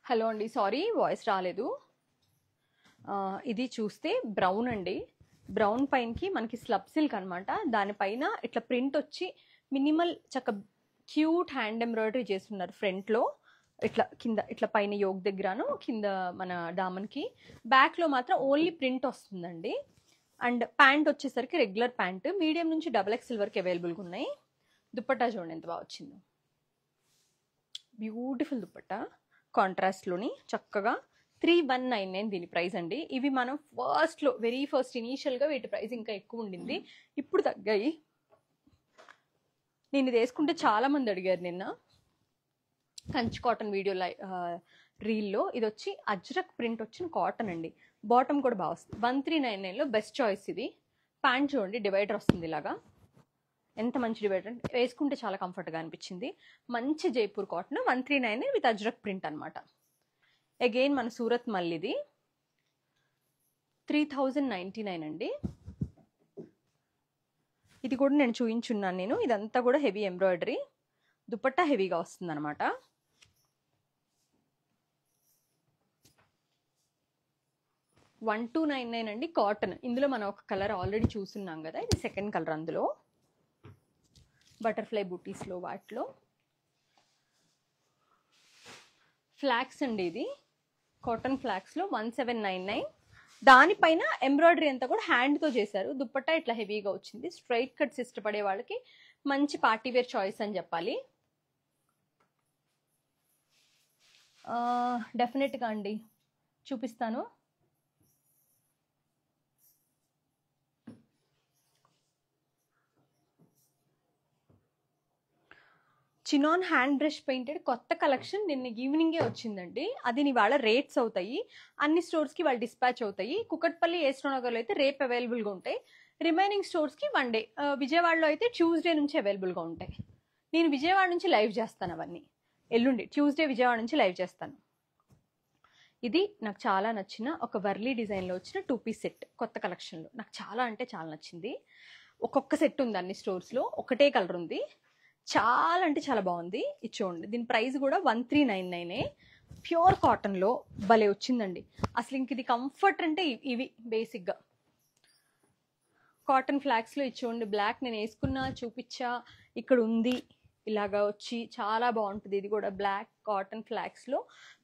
Hello అండి, sorry voice రాలేదు. ఇది చూస్తే బ్రౌన్ అండి. బ్రౌన్ పైనకి మనకి స్లబ్ సిల్క్ అనమాట. దానిపైన ఇట్లా ప్రింట్ వచ్చి మినిమల్ చక్క క్యూట్ హ్యాండ్ ఎంబ్రాయిడరీ చేస్తున్నారు ఫ్రంట్లో. ఇట్లా కింద ఇట్లా పైన యోగ్ దగ్గరను కింద మన దామన్కి. బ్యాక్లో మాత్రం ఓన్లీ ప్రింట్ వస్తుందండి. అండ్ ప్యాంట్ వచ్చేసరికి రెగ్యులర్ ప్యాంట్, మీడియం నుంచి XXL వరకు అవైలబుల్గా ఉన్నాయి. దుప్పట్టా చూడండి ఎంత బాగా వచ్చిందో, బ్యూటిఫుల్ దుప్పట్టా కాంట్రాస్ట్లోని చక్కగా 3199 దీని ప్రైస్ అండి. ఇవి మనం ఫస్ట్లో వెరీ ఫస్ట్ ఇనీషియల్గా వీటి ప్రైస్ ఇంకా ఎక్కువ ఉండింది, ఇప్పుడు తగ్గాయి. నేను ఇది వేసుకుంటే చాలామంది అడిగారు నిన్న కంచి కాటన్ వీడియో రీల్లో. ఇది వచ్చి అజ్రక్ ప్రింట్ వచ్చిన కాటన్ అండి. బాటమ్ కూడా బాగా వస్తుంది. 1399లో బెస్ట్ చాయిస్ ఇది. ప్యాంట్ చూడండి డివైడర్ వస్తుంది ఇలాగా, ఎంత మంచి డివైడర్, వేసుకుంటే చాలా కంఫర్ట్గా అనిపించింది. మంచి Jaipur cotton 1399 with ajrakh print అనమాట. అగైన్ మన సూరత్ మల్లిది 3099 అండి. ఇది కూడా నేను చూయించున్నాను నేను. ఇదంతా కూడా హెవీ ఎంబ్రాయిడరీ, దుపట్టా హెవీగా వస్తుంది అనమాట. $1299 అండి కాటన్. ఇందులో మనం ఒక కలర్ ఆల్రెడీ చూస్తున్నాం కదా, ఇది సెకండ్ కలర్. అందులో బటర్ఫ్లై బూటీస్లో వాటిలో ఫ్లాక్స్ అండి. ఇది కాటన్ ఫ్లాక్స్లో 1799. దానిపైన ఎంబ్రాయిడరీ అంతా కూడా హ్యాండ్తో చేశారు. దుప్పట్టా ఇట్లా హెవీగా వచ్చింది. స్ట్రైట్ కట్స్ ఇష్టపడే వాళ్ళకి మంచి పార్టీవేర్ చాయిస్ అని చెప్పాలి. డెఫినెట్గా అండి చూపిస్తాను. చినాన్ హ్యాండ్ బ్రష్ పెయింటెడ్ కొత్త కలెక్షన్ నిన్న ఈవినింగే వచ్చిందండి. అది ఇవాళ రేట్స్ అవుతాయి, అన్ని స్టోర్స్కి వాళ్ళు డిస్పాచ్ అవుతాయి. కుకట్పల్లి, ఏస్ట్రోనగర్లో అయితే రేపు అవైలబుల్గా ఉంటాయి. రిమైనింగ్ స్టోర్స్కి 1 డే. విజయవాడలో అయితే ట్యూస్డే నుంచి అవైలబుల్గా ఉంటాయి. నేను విజయవాడ నుంచి లైవ్ చేస్తాను అవన్నీ. ఎల్లుండి ట్యూస్డే విజయవాడ నుంచి లైవ్ చేస్తాను. ఇది నాకు చాలా నచ్చిన ఒక వర్లీ డిజైన్లో వచ్చిన 2 పీస్ సెట్ కొత్త కలెక్షన్లో. నాకు చాలా అంటే చాలా నచ్చింది. ఒక్కొక్క సెట్ ఉంది అన్ని స్టోర్స్లో, ఒకటే కలర్ ఉంది. చాలా అంటే చాలా బాగుంది. ఇది చూడండి, దీని ప్రైస్ కూడా 1399. ప్యూర్ కాటన్లో భలే వచ్చిందండి. అసలు ఇంక ఇది కంఫర్ట్ అంటే ఇవి బేసిక్గా కాటన్ ఫ్లాక్స్లో. ఇది చూడండి బ్లాక్, నేను వేసుకున్నా చూపించా, ఇక్కడ ఉంది ఇలాగా వచ్చి చాలా బాగుంటుంది. ఇది కూడా బ్లాక్ కాటన్ ఫ్లాక్స్లో.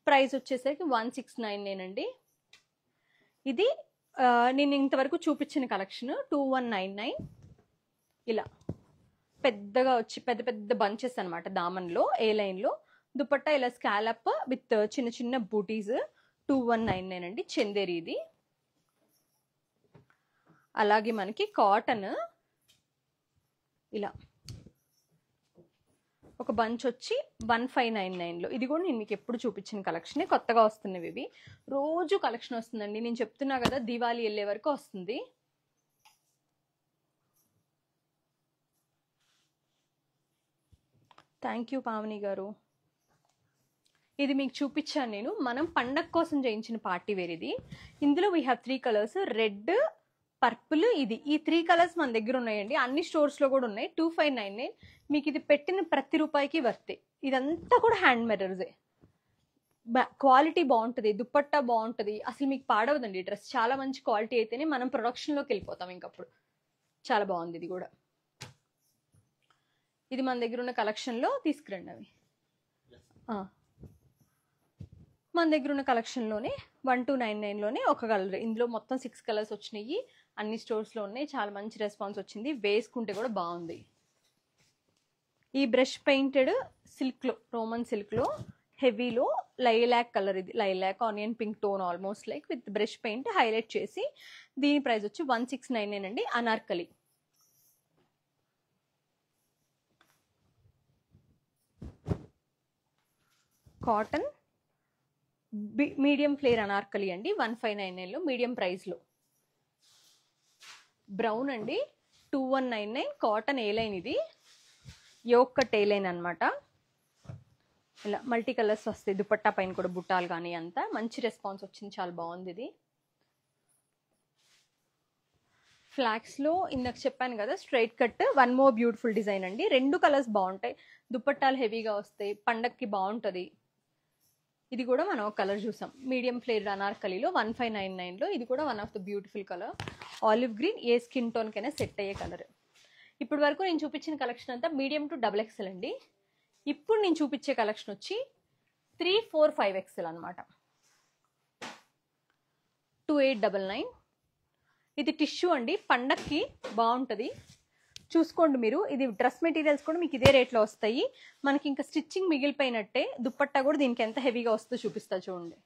ప్రైస్ వచ్చేసరికి 1699 అండి. ఇది నేను ఇంతవరకు చూపించిన కలెక్షన్ 2199. ఇలా పెద్దగా వచ్చి పెద్ద పెద్ద బంచెస్ అనమాట దామన్లో, ఏ లైన్లో. దుపట్టా ఇలా స్కాలప్ విత్ చిన్న చిన్న బూటీస్ 2199 అండి. చందేరి ఇది. అలాగే మనకి కాటన్ ఇలా ఒక బంచ్ వచ్చి 1599లో. ఇది కూడా నేను మీకు ఎప్పుడు చూపించిన కలెక్షనే, కొత్తగా వస్తున్నవి ఇవి. రోజు కలెక్షన్ వస్తుందండి. నేను చెప్తున్నా కదా, దివాళీ వెళ్ళే వరకు వస్తుంది. థ్యాంక్ యూ పావని గారు. ఇది మీకు చూపించాను నేను, మనం పండగ కోసం చేయించిన పార్టీ వేర్ ఇది. ఇందులో we have 3 colours, red, purple. ఇది ఈ 3 కలర్స్ మన దగ్గర ఉన్నాయండి. అన్ని స్టోర్స్లో కూడా ఉన్నాయి. 2599. మీకు ఇది పెట్టిన ప్రతి రూపాయికి వర్తే. ఇదంతా కూడా హ్యాండ్ మిర్రర్సే. క్వాలిటీ బాగుంటుంది, దుప్పట్టా బాగుంటుంది, అసలు మీకు పాడవదండి. డ్రెస్ చాలా మంచి క్వాలిటీ అయితేనే మనం ప్రొడక్షన్లోకి వెళ్ళిపోతాం ఇంకప్పుడు. చాలా బాగుంది ఇది కూడా. ఇది మన దగ్గర ఉన్న కలెక్షన్లో తీసుకురండి అవి. మన దగ్గర ఉన్న కలెక్షన్లోనే 1299లోనే ఒక కలర్. ఇందులో మొత్తం 6 కలర్స్ వచ్చినాయి. అన్ని స్టోర్స్లో ఉన్నాయి. చాలా మంచి రెస్పాన్స్ వచ్చింది. వేసుకుంటే కూడా బాగుంది. ఈ బ్రష్ పెయింటెడ్ సిల్క్లో, రోమన్ సిల్క్లో హెవీలో లైలాక్ కలర్. ఇది lilac onion pink tone almost like, with brush paint highlight చేసి. దీని ప్రైస్ వచ్చి 1699 అండి. Anarkali cotton medium flare anarkali అండి. 1599లో మీడియం ప్రైస్లో. బ్రౌన్ అండి 2199. కాటన్ ఏ లైన్, ఇది యోక్ కట్ ఏ లైన్ అనమాట. ఇలా మల్టీ కలర్స్ వస్తాయి. దుపట్టా పైన కూడా బుట్టాలు కానీ అంతా మంచి రెస్పాన్స్ వచ్చింది. చాలా బాగుంది ఇది. ఫ్లాక్స్లో ఇందాక చెప్పాను కదా straight cut, 1 more beautiful design అండి. 2 కలర్స్ బాగుంటాయి. దుపట్టాలు హెవీగా వస్తాయి, పండక్కి బాగుంటుంది. ఇది కూడా మనం ఒక కలర్ చూసాం, మీడియం ఫ్లేర్ అనార్కలిలో 1599లో. ఇది కూడా one of the beautiful colour, olive green. A skin tone కైనా సెట్ అయ్యే కలర్. ఇప్పటి వరకు నేను చూపించిన కలెక్షన్ అంతా మీడియం టు XXL అండి. ఇప్పుడు నేను చూపించే కలెక్షన్ వచ్చి 3, 4, 5XL అనమాట. 2899. ఇది టిష్యూ అండి, పండక్కి బాగుంటుంది, చూసుకోండి మీరు. ఇది డ్రెస్ మెటీరియల్స్ కూడా మీకు ఇదే రేట్లో వస్తాయి. మనకి ఇంకా స్టిచ్చింగ్ మిగిలిపోయినట్టే. దుప్పట్టా కూడా దీనికి ఎంత హెవీగా వస్తుందో చూపిస్తా చూడండి.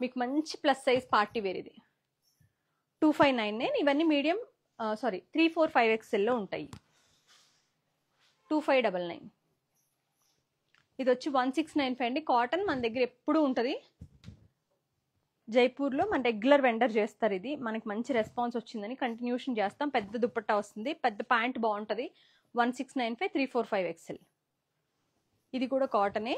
మీకు మంచి ప్లస్ సైజ్ పార్టీ వేర్ ఇది. 2599. ఇవన్నీ మీడియం 3, 4, 5XLలో ఉంటాయి. 2599. ఇది వచ్చి 1695 అండి. కాటన్ మన దగ్గర ఎప్పుడు ఉంటుంది. జైపూర్లో మన రెగ్యులర్ వెండర్ చేస్తారు. ఇది మనకి మంచి రెస్పాన్స్ వచ్చిందని కంటిన్యూషన్ చేస్తాం. పెద్ద దుప్పట్టా వస్తుంది, పెద్ద ప్యాంట్ బాగుంటుంది. 1695, 3, 4, 5XL. ఇది కూడా కాటనే.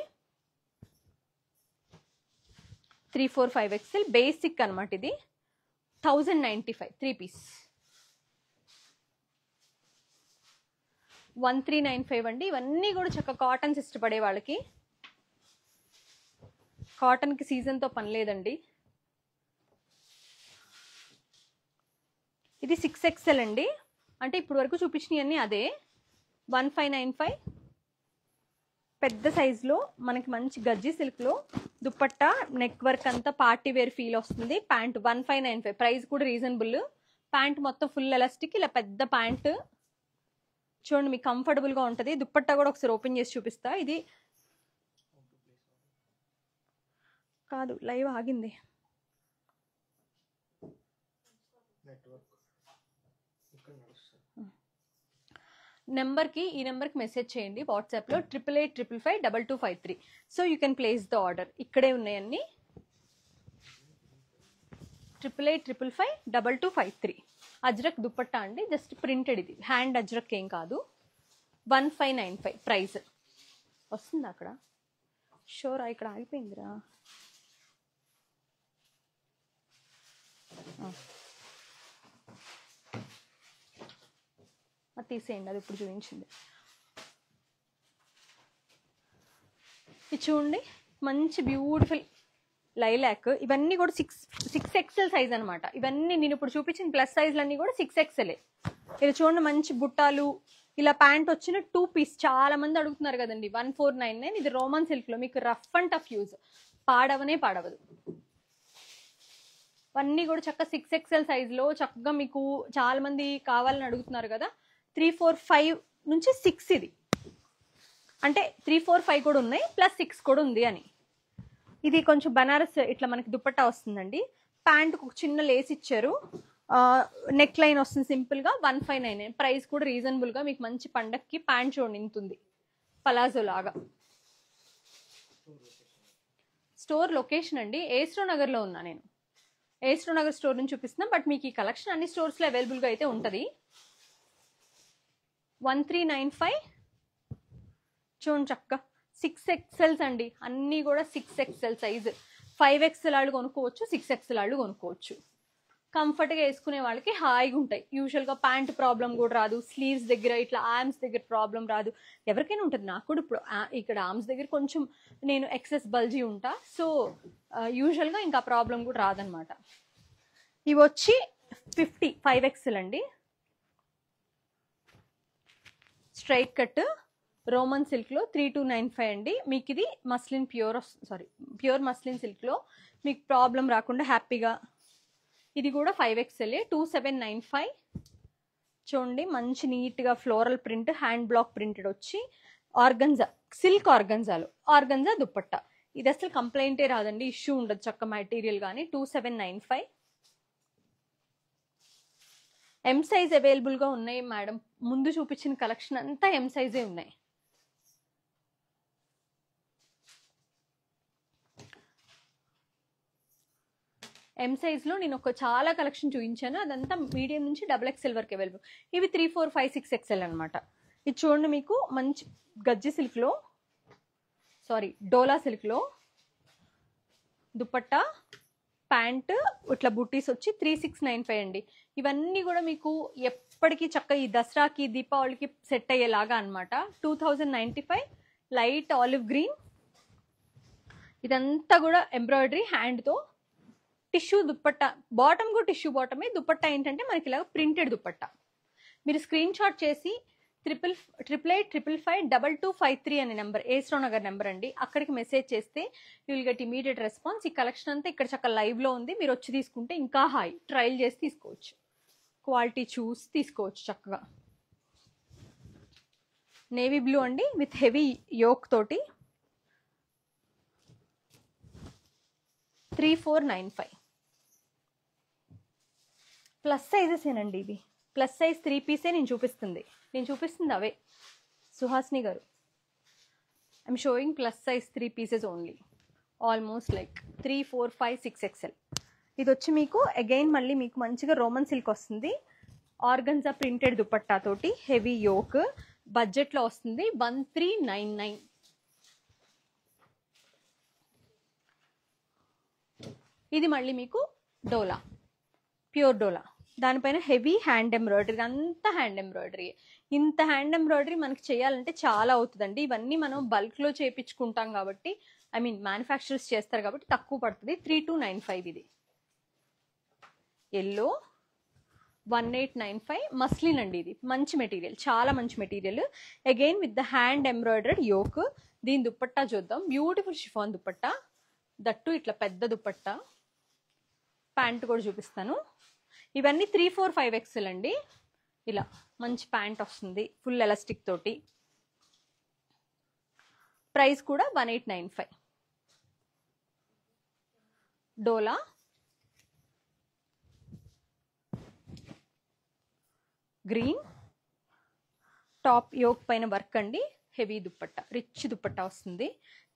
3, 4, 5XL బేసిక్ అనమాట. ఇది 1095 3 పీస్. 1395 అండి. ఇవన్నీ కూడా చక్కగా కాటన్స్ ఇష్టపడే వాళ్ళకి. కాటన్కి సీజన్తో పని లేదండి. ఇది 6XL అండి. అంటే ఇప్పుడు వరకు చూపించినవన్నీ అదే. 1595 పెద్ద సైజులో మనకి మంచి గజ్జి సిల్క్లో దుప్పట్టా, నెక్ వర్క్ అంతా పార్టీ వేర్ ఫీల్ వస్తుంది. ప్యాంట్ 1595, ప్రైస్ కూడా రీజనబుల్. ప్యాంట్ మొత్తం ఫుల్ ఎలాస్టిక్, ఇలా పెద్ద ప్యాంట్ చూడండి, మీకు కంఫర్టబుల్గా ఉంటుంది. దుప్పట్టా కూడా ఒకసారి ఓపెన్ చేసి చూపిస్తా. ఇది కాదు, లైవ్ ఆగింది. ఈ నెంబర్కి మెసేజ్ చేయండి వాట్సాప్లో 8885552253. So you can place the order. ఇక్కడే ఉన్నాయన్నీ. 8885552253. అజ్రక్ దుప్పట్టా అండి, జస్ట్ ప్రింటెడ్. ఇది హ్యాండ్ అజ్రక్ ఏం కాదు. 1595 ప్రైస్ వస్తుంది. అక్కడ షోరా, ఇక్కడ ఆగిపోయిందిరా. అది తీసేయండి, అది ఇప్పుడు చూపించింది. ఇది చూడండి, మంచి బ్యూటిఫుల్ లైలాక్. ఇవన్నీ కూడా 6XL సైజ్ అనమాట. ఇవన్నీ నేను ఇప్పుడు చూపించిన ప్లస్ సైజ్లన్నీ కూడా 6XL. ఇది చూడండి, మంచి బుట్టాలు, ఇలా ప్యాంట్ వచ్చిన 2 పీస్. చాలా మంది అడుగుతున్నారు కదండి. 1499. ఇది రోమన్ సిల్క్లో మీకు రఫ్ అండ్ టఫ్ యూజ్, పాడవదు. అన్నీ కూడా చక్కగా 6XL సైజ్లో చక్కగా మీకు చాలా మంది కావాలని అడుగుతున్నారు కదా. 3, 4, 5 నుంచి 6. ఇది అంటే 3, 4, 5 కూడా ఉన్నాయి, ప్లస్ 6 కూడా ఉంది అని. ఇది కొంచెం బనారస్ ఇట్లా మనకి దుప్పట్టా వస్తుందండి. ప్యాంట్కి ఒక చిన్న లేస్ ఇచ్చారు, నెక్ లైన్ వస్తుంది సింపుల్గా. 1599. ప్రైస్ కూడా రీజనబుల్గా. మీకు మంచి పండక్కి ప్యాంట్ చూడండి ఇంతుంది, పలాజో లాగా. స్టోర్ లొకేషన్ అండి ఏస్రో నగర్లో ఉన్నా నేను. ఏస్రో నగర్ స్టోర్ నుంచి చూపిస్తున్నాం, బట్ మీకు ఈ కలెక్షన్ అన్ని స్టోర్స్లో అవైలబుల్గా అయితే ఉంటుంది. 1395 చూడండి చక్క 6XL అండి. అన్నీ కూడా 6XL సైజ్. 5XL వాళ్ళు కొనుక్కోవచ్చు, 6XL వాళ్ళు కొనుక్కోవచ్చు. కంఫర్ట్గా వేసుకునే వాళ్ళకి హాయిగా ఉంటాయి. యూజువల్గా ప్యాంట్ ప్రాబ్లం కూడా రాదు, స్లీవ్స్ దగ్గర ఇట్లా ఆర్మ్స్ దగ్గర ప్రాబ్లం రాదు. ఎవరికైనా ఉంటుంది. నాకు కూడా ఇప్పుడు ఇక్కడ ఆర్మ్స్ దగ్గర కొంచెం నేను ఎక్సెస్ బల్జీ ఉంటా, సో యూజువల్గా ఇంకా ప్రాబ్లం కూడా రాదనమాట. ఇవి వచ్చి 5XL అండి. స్ట్రైట్ కట్ రోమన్ సిల్క్లో 3295 అండి. మీకు ఇది మస్లిన్ ప్యూర్ మస్లిన్ సిల్క్లో మీకు ప్రాబ్లం రాకుండా హ్యాపీగా. ఇది కూడా 5XL. 2795. చూడండి, మంచి నీట్గా floral print, hand block printed వచ్చి ఆర్గంజా, సిల్క్ ఆర్గంజా దుప్పట్టా. ఇది అసలు కంప్లైంటే రాదండి, ఇష్యూ ఉండదు చక్క మెటీరియల్ కానీ. 2795. M సైజ్ అవైలబుల్గా ఉన్నాయి మేడం. ముందు చూపించిన కలెక్షన్ అంతా M సైజే ఉన్నాయి. M సైజ్లో నేను చాలా కలెక్షన్ చూపించాను, అదంతా మీడియం నుంచి XXL వరకు అవైలబుల్. ఇవి 3, 4, 5, 6XL అనమాట. ఇది చూడండి, మీకు మంచి గజ్జి సిల్క్లో డోలా సిల్క్లో దుప్పట్టా, ప్యాంట్, ఇట్లా బుట్టీస్ వచ్చి 3695 అండి. ఇవన్నీ కూడా మీకు ఎప్పటికీ చక్క ఈ దసరాకి దీపావళికి సెట్ అయ్యేలాగా అనమాట. 2095 లైట్ ఆలివ్ గ్రీన్. ఇదంతా కూడా ఎంబ్రాయిడరీ హ్యాండ్తో, టిష్యూ దుప్పట్టా, బాటమ్ కూడా టిష్యూ బాటమే, దుప్పట్టా ఏంటంటే మనకి ఇలాగ ప్రింటెడ్ దుప్పట్టా. మీరు స్క్రీన్ షాట్ చేసి 8888552253 అనే నెంబర్, ఏస్రో నగర్ నెంబర్ అండి, అక్కడికి మెసేజ్ చేస్తే you will get immediate response. ఈ కలెక్షన్ అంతా ఇక్కడ చక్కగా లైవ్లో ఉంది, మీరు వచ్చి తీసుకుంటే ఇంకా హాయ్, ట్రయల్ చేసి తీసుకోవచ్చు, క్వాలిటీ చూసి తీసుకోవచ్చు చక్కగా. నేవీ బ్లూ అండి విత్ హెవీ యోక్ తోటి 3495. ప్లస్ సైజెస్ ఏనండి ఇవి, ప్లస్ సైజ్ 3 పీసే నేను చూపిస్తుంది అవే. సుహాసిని గారు, I'm showing plus size 3 pieces only, almost like 3, 4, 5, 6 XL. ఇది వచ్చి మీకు అగైన్ మళ్ళీ మీకు మంచిగా రోమన్ సిల్క్ వస్తుంది, ఆర్గన్జా ప్రింటెడ్ దుపట్టా తోటి, హెవీ యోక్, బడ్జెట్లో వస్తుంది 1399. ఇది మళ్ళీ మీకు డోలా, ప్యూర్ డోలా, దానిపైన హెవీ హ్యాండ్ ఎంబ్రాయిడరీ, అంతా హ్యాండ్ ఎంబ్రాయిడరీ. ఇంత హ్యాండ్ ఎంబ్రాయిడరీ మనకి చేయాలంటే చాలా అవుతుందండి. ఇవన్నీ మనం బల్క్లో చేయించుకుంటాం కాబట్టి, ఐ మీన్ మ్యానుఫ్యాక్చరర్స్ చేస్తారు కాబట్టి తక్కువ పడుతుంది. 3295 ఇది. ఎల్లో 1895 మస్లిన్ అండి, ఇది మంచి మెటీరియల్, చాలా మంచి material. Again with the hand embroidered yoke. దీని దుప్పట్టా చూద్దాం, బ్యూటిఫుల్ షిఫాన్ దుప్పట్టా, దట్టు ఇట్లా పెద్ద దుప్పట్టా. ప్యాంట్ కూడా చూపిస్తాను. ఇవన్నీ 3, 4, 5 XL అండి. ఇలా మంచి ప్యాంట్ వస్తుంది ఫుల్ ఎలాస్టిక్ తోటి. ప్రైస్ కూడా 1895. డోలా గ్రీన్, టాప్ యోక్ పైన వర్క్ అండి, హెవీ దుప్పట్టా, రిచ్ దుప్పట్టా వస్తుంది,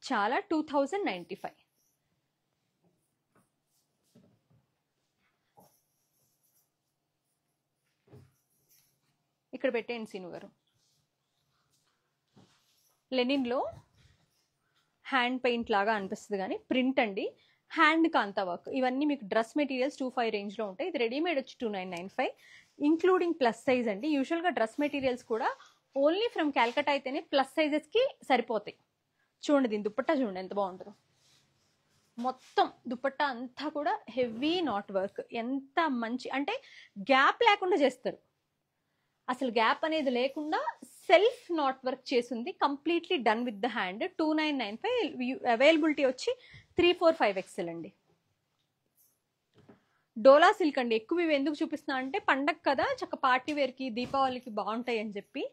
చాలా 2095. ఇక్కడ పెట్టేయండి సీను గారు. లెనిన్లో హ్యాండ్ పెయింట్ లాగా అనిపిస్తుంది కానీ ప్రింట్ అండి, హ్యాండ్ కాంతా వర్క్. ఇవన్నీ మీకు డ్రెస్ మెటీరియల్స్ 25 రేంజ్లో ఉంటాయి. ఇది రెడీమేడ్ వచ్చి 2995, ఇంక్లూడింగ్ ప్లస్ సైజ్ అండి. యూజువల్గా డ్రెస్ మెటీరియల్స్ కూడా ఓన్లీ ఫ్రమ్ క్యాల్కటా అయితేనే ప్లస్ సైజెస్కి సరిపోతాయి. చూడండి దీని దుప్పట్టా చూడండి ఎంత బాగుంటుందో. మొత్తం దుపట్టా అంతా కూడా హెవీ నాట్ వర్క్, ఎంత మంచి అంటే గ్యాప్ లేకుండా చేస్తారు, అసలు గ్యాప్ అనేది లేకుండా సెల్ఫ్ నాట్ వర్క్ చేసింది, completely done with the hand. 2995. Availability వచ్చి 3, 4, 5 XL అండి. డోలా సిల్క్ అండి, ఎక్కువ ఇవి ఎందుకు చూపిస్తున్నా అంటే పండగ కదా, చక్క పార్టీ వేర్కి దీపావళికి బాగుంటాయి అని చెప్పి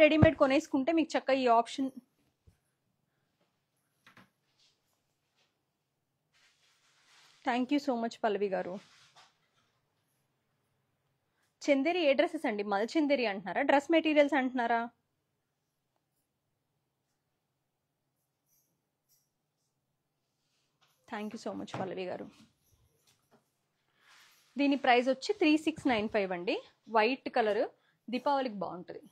రెడీమేడ్ కొనేసుకుంటే మీకు చక్క ఈ option. Thank you so much Pallavi garu. Chanderi ఏ డ్రెస్సెస్ అండి? మల్ చందేరి అంటున్నారా, డ్రెస్ మెటీరియల్స్ అంటున్నారా? Thank you so much Pallavi garu. దీని ప్రైస్ వచ్చి 3695 అండి. వైట్ కలర్, దీపావళికి బాగుంటుంది.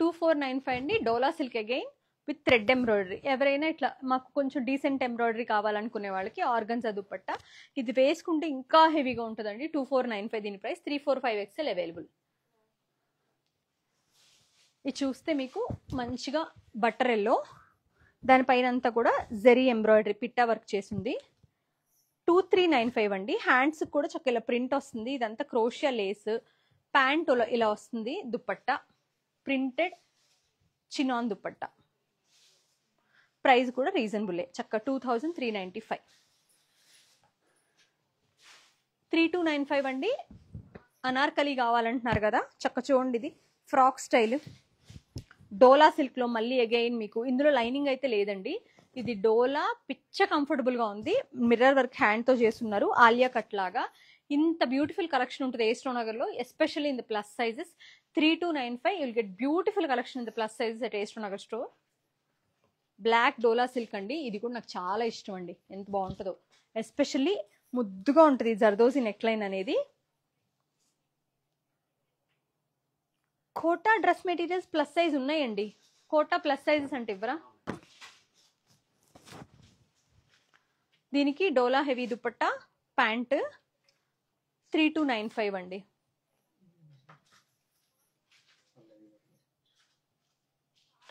2495 అండి. Dola silk again with thread embroidery. ఎవరైనా ఇట్లా మాకు కొంచెం డీసెంట్ ఎంబ్రాయిడరీ కావాలనుకునే వాళ్ళకి ఆర్గన్జా దుపట్టా, ఇది వేసుకుంటే ఇంకా హెవీగా ఉంటుందండి. 2495 దీని ప్రైస్. 3, 4, 5 XL available. ఇది చూస్తే మీకు మంచిగా బట్టర్ ఎల్లో, దానిపైన అంతా కూడా జెరీ ఎంబ్రాయిడరీ పిట్టా వర్క్ చేసింది. 2395 అండి. హ్యాండ్స్ కూడా చక్కగా ఇలా ప్రింట్ వస్తుంది. ఇదంతా క్రోషియా లేస్, ప్యాంట్ ఇలా వస్తుంది. Dupatta printed chinon dupatta. Price కూడా రీజనబులే, చక్క 2395. 3295 అండి. అనార్కలి కావాలంటున్నారు కదా, చక్క చూడండి ఇది ఫ్రాక్ స్టైల్ డోలా సిల్క్లో. మళ్ళీ అగైన్ మీకు ఇందులో లైనింగ్ అయితే లేదండి, ఇది డోలా పిచ్చ కంఫర్టబుల్గా ఉంది. మిర్రర్ వర్క్ హ్యాండ్తో చేస్తున్నారు, ఆలియా కట్ లాగా. ఇంత బ్యూటిఫుల్ కలెక్షన్ ఉంటుంది ఏస్ట్రో నగర్లో, especially in the plus sizes. 3295 you'll get beautiful collection in the plus sizes at A S Rao Nagar store. Black dola silk అండి, ఇది కూడా నాకు చాలా ఇష్టం అండి, ఎంత బాగుంటుందో. ఎస్పెషల్లీ ముద్దుగా ఉంటుంది జర్దోజీ నెక్ లైన్ అనేది. Kota dress materials plus size ఉన్నాయండి. కోటా ప్లస్ సైజెస్ అంటే ఇవ్వరా? దీనికి డోలా హెవీ దుపట్టా, ప్యాంట్ 3295 అండి.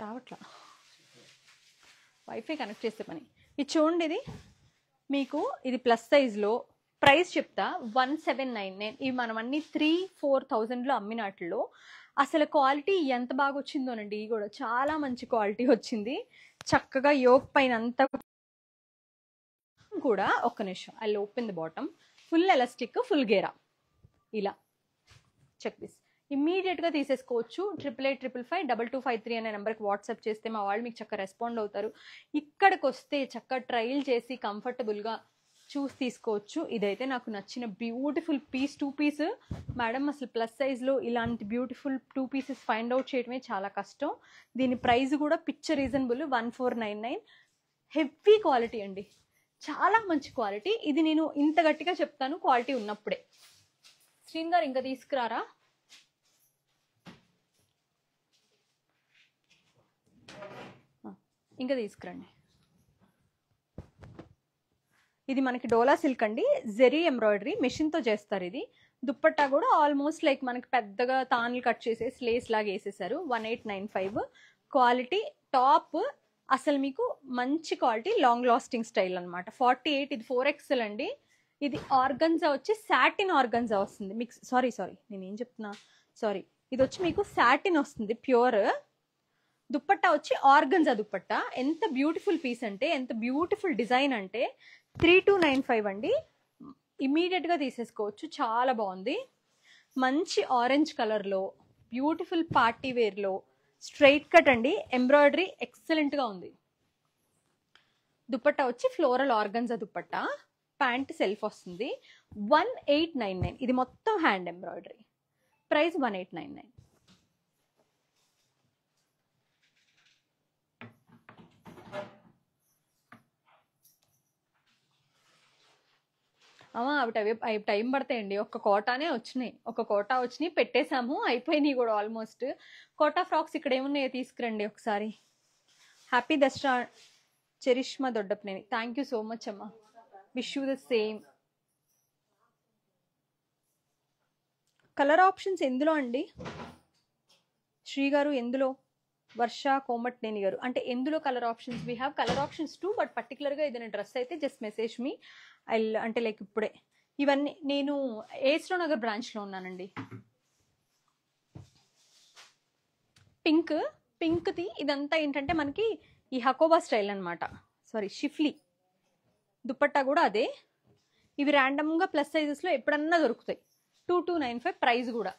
రావట్లా, వైఫై కనెక్ట్ చేసే పని. ఇది చూడండి, ఇది మీకు ఇది ప్లస్ సైజ్లో. ప్రైస్ చెప్తా 1799. ఇవి మనం అన్ని 3-4,000లో అమ్మినట్లో అసలు క్వాలిటీ ఎంత బాగా వచ్చిందోనండి. ఇది కూడా చాలా మంచి క్వాలిటీ వచ్చింది. చక్కగా యోక్ పైన అంతా కూడా. ఒక్క నిమిషం, I open the bottom. Full elastic, full గేరా. ఇలా చెక్ దిస్. ఇమ్మీడియట్గా తీసేసుకోవచ్చు. 8885552253 అనే నెంబర్కి వాట్సాప్ చేస్తే మా వాళ్ళు మీకు చక్కగా రెస్పాండ్ అవుతారు. ఇక్కడికి వస్తే చక్కగా ట్రయల్ చేసి కంఫర్టబుల్గా చూసి తీసుకోవచ్చు. ఇదైతే నాకు నచ్చిన బ్యూటిఫుల్ పీస్, 2 పీస్. మేడం అసలు ప్లస్ సైజ్లో ఇలాంటి బ్యూటిఫుల్ 2 పీసెస్ ఫైండ్ అవుట్ చేయడమే చాలా కష్టం. దీని ప్రైస్ కూడా పిక్చర్ రీజనబుల్, 1499. హెవీ క్వాలిటీ అండి, చాలా మంచి క్వాలిటీ. ఇది నేను ఇంత గట్టిగా చెప్తాను క్వాలిటీ ఉన్నప్పుడే. శ్రీన్ గారు ఇంకా తీసుకురారా? ఇంకా తీసుకురండి. ఇది మనకి డోలా సిల్క్ అండి, జెరీ ఎంబ్రాయిడరీ మెషిన్తో చేస్తారు. ఇది దుప్పట్టా కూడా ఆల్మోస్ట్ లైక్ మనకి పెద్దగా తాన్లు కట్ చేసేసి లేస్ లాగా వేసేసారు. 1895 క్వాలిటీ. టాప్ అసలు మీకు మంచి క్వాలిటీ, లాంగ్ లాస్టింగ్ స్టైల్ అనమాట. 48. ఇది 4XL అండి. ఇది ఆర్గన్జా వచ్చి సాటిన్ ఆర్గన్జా వస్తుంది. మీకు సారీ నేనేం చెప్తున్నా, సారీ. ఇది వచ్చి మీకు సాటిన్ వస్తుంది ప్యూర్. దుప్పట్టా వచ్చి ఆర్గన్జా దుప్పట్టా. ఎంత బ్యూటిఫుల్ పీస్ అంటే, ఎంత బ్యూటిఫుల్ డిజైన్ అంటే 3295 అండి. ఇమీడియట్గా తీసేసుకోవచ్చు. చాలా బాగుంది. మంచి ఆరెంజ్ కలర్లో బ్యూటిఫుల్ పార్టీ వేర్లో స్ట్రైట్ కట్ అండి. ఎంబ్రాయిడరీ ఎక్సలెంట్గా ఉంది. దుప్పట్టా వచ్చి floral organza dupatta. Pant self వస్తుంది. 1899. ఇది మొత్తం హ్యాండ్ ఎంబ్రాయిడరీ. ప్రైస్ 1899. అవి టైం పడతాయండి. ఒక్క కోటానే వచ్చినాయి, ఒక కోటా వచ్చినాయి, పెట్టేశాము, అయిపోయినాయి కూడా ఆల్మోస్ట్. కోటా ఫ్రాక్స్ ఇక్కడ ఏమున్నాయో తీసుకురండి ఒకసారి. Happy Dasara Charishma Doddapaneni. Thank you so much అమ్మా. Wish you the same. Colour options ఎందులో అండి శ్రీ గారు? ఎందులో? వర్ష కోమట్నేని గారు అంటే ఎందులో colour options? We have colour options two, but పర్టికులర్గా ఏదైనా డ్రెస్ అయితే జస్ట్ మెసేజ్ మీ. అంటే లైక్ ఇప్పుడే ఇవన్నీ నేను ఏస్రో నగర్ బ్రాంచ్లో ఉన్నానండి. పింక్ది ఇదంతా ఏంటంటే మనకి ఈ హకోబా స్టైల్ అనమాట. సారీ, షిఫ్లీ దుప్పట్టా కూడా అదే. ఇవి ర్యాండమ్గా ప్లస్ సైజెస్లో ఎప్పుడన్నా దొరుకుతాయి. 2295 ప్రైస్ కూడా.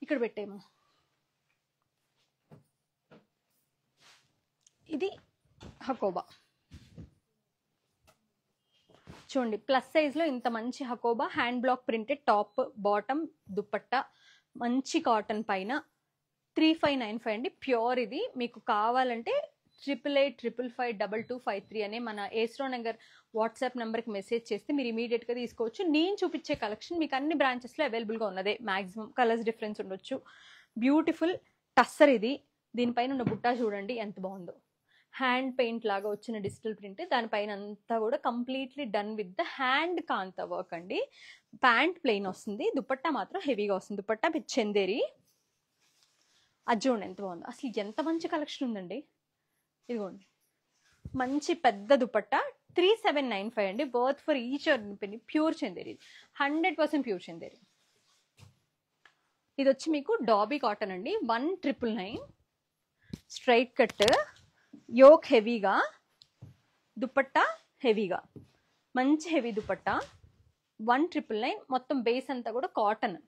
ఇక్కడ పెట్టేమో. ఇది హకోబా చూడండి, ప్లస్ సైజ్లో ఇంత మంచి Hakoba. Hand block printed top, bottom, dupatta, మంచి కాటన్ పైన. 3595 అండి, ప్యూర్. ఇది మీకు కావాలంటే 8885552253 అనే మన ఏస్రో నగర్ వాట్సాప్ నెంబర్కి మెసేజ్ చేస్తే మీరు ఇమీడియట్గా తీసుకోవచ్చు. నేను చూపించే కలెక్షన్ మీకు అన్ని బ్రాంచెస్లో అవైలబుల్గా ఉన్నదే. మ్యాక్సిమం కలర్స్ డిఫరెన్స్ ఉండొచ్చు. బ్యూటిఫుల్ టస్సర్ ఇది. దీనిపైన ఉన్న బుట్టా చూడండి ఎంత బాగుందో. హ్యాండ్ పెయింట్ లాగా వచ్చిన డిజిటల్ ప్రింట్. దానిపైన అంతా కూడా completely done with the hand kantha work అండి. ప్యాంట్ ప్లెయిన్ వస్తుంది, దుపట్టా మాత్రం హెవీగా వస్తుంది. దుపట్టా విత్ చందేరి. అది చూడండి ఎంత బాగుందో. అసలు ఎంత మంచి కలెక్షన్ ఉందండి. ఇదిగోండి మంచి పెద్ద దుపట్టా. 3795 అండి. Worth for each penny. Pure Chanderi, 100% pure Chanderi. ఇది వచ్చి మీకు డాబీ కాటన్ అండి. 1999. స్ట్రైట్ కట్, యోక్ హెవీగా, దుపట్టా హెవీగా, మంచి హెవీ దుపట్టా. 1999. మొత్తం బేస్ అంతా కూడా కాటన్.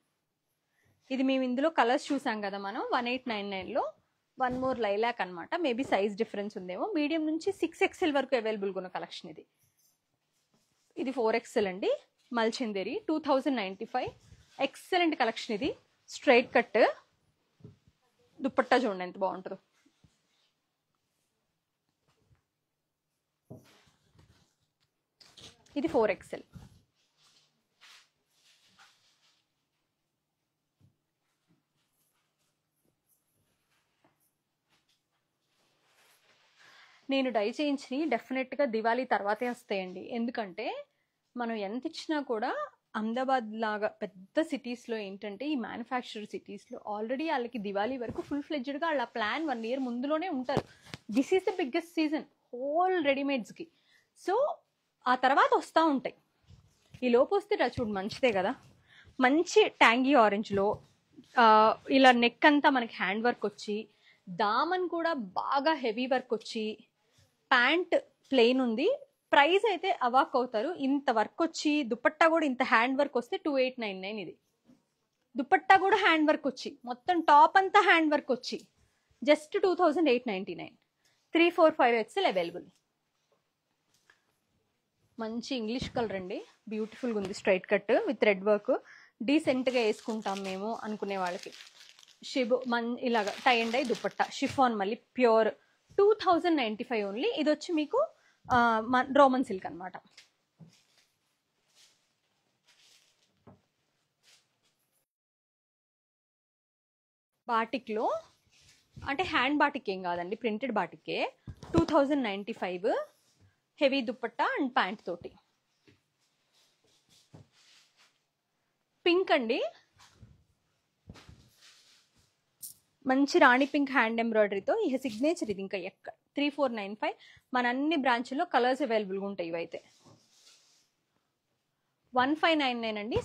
ఇది మేము ఇందులో కలర్స్ చూసాం కదా మనం 1899లో. 1 more లైలాక్ అనమాట. మేబీ సైజ్ డిఫరెన్స్ ఉందేమో. మీడియం నుంచి 6XL వరకు అవైలబుల్గా ఉన్న కలెక్షన్ ఇది. ఇది 4XL అండి. మల్చందేరి 2095. ఎక్సలెంట్ కలెక్షన్ ఇది. స్ట్రైట్ కట్, దుపట్టా చూడండి ఎంత బాగుంటుందో. ఇది 4XL. నేను డై చేయించి డెఫినెట్గా దివాళీ తర్వాతే వస్తాయండి. ఎందుకంటే మనం ఎంత ఇచ్చినా కూడా అహ్మదాబాద్ లాగా పెద్ద సిటీస్లో ఏంటంటే ఈ మ్యానుఫ్యాక్చర్ సిటీస్లో ఆల్రెడీ వాళ్ళకి దివాళీ వరకు ఫుల్ ఫ్లెడ్జ్డ్గా వాళ్ళ ప్లాన్ 1 year ముందులోనే ఉంటారు. This is the biggest season whole రెడీమేడ్స్కి. సో ఆ తర్వాత వస్తూ ఉంటాయి. ఈ లోపు వస్తే చూడు మంచిదే కదా. మంచి ట్యాంగీ ఆరెంజ్లో ఇలా నెక్ అంతా మనకి హ్యాండ్ వర్క్ వచ్చి, దామన్ కూడా బాగా హెవీ వర్క్ వచ్చి, ప్యాంట్ ప్లెయిన్ ఉంది. ప్రైస్ అయితే అవాక్ అవుతారు. ఇంత వర్క్ వచ్చి దుపట్టా కూడా ఇంత హ్యాండ్ వర్క్ వస్తే 2899. ఇది దుపట్టా కూడా హ్యాండ్ వర్క్ వచ్చి మొత్తం టాప్ అంతా హ్యాండ్ వర్క్ వచ్చి జస్ట్ 2899. 345 XL available. మంచి ఇంగ్లీష్ కలర్ అండి, బ్యూటిఫుల్గా ఉంది. Straight cut with red work, డీసెంట్గా వేసుకుంటాం మేము అనుకునే వాళ్ళకి. షిబు ఇలాగా tie and dye dupatta, chiffon మళ్ళీ ప్యూర్ 2095 ఓన్లీ. ఇది వచ్చి మీకు రోమన్ సిల్క్ అనమాట. బాటిక్లో అంటే హ్యాండ్ బాటిక్ ఏం కాదండి, ప్రింటెడ్ బాటికే. 2095 హెవీ దుపట్టా అండ్ ప్యాంట్ తోటి. పింక్ అండి, మంచి రాణి పింక్ హ్యాండ్ ఎంబ్రాయిడరీతో. ఈ సిగ్నేచర్ ఇది ఇంకా 3495. మన అన్ని బ్రాంచ్లో కలర్స్ అవైలబుల్గా ఉంటాయి. ఇవైతే 1599 అండి.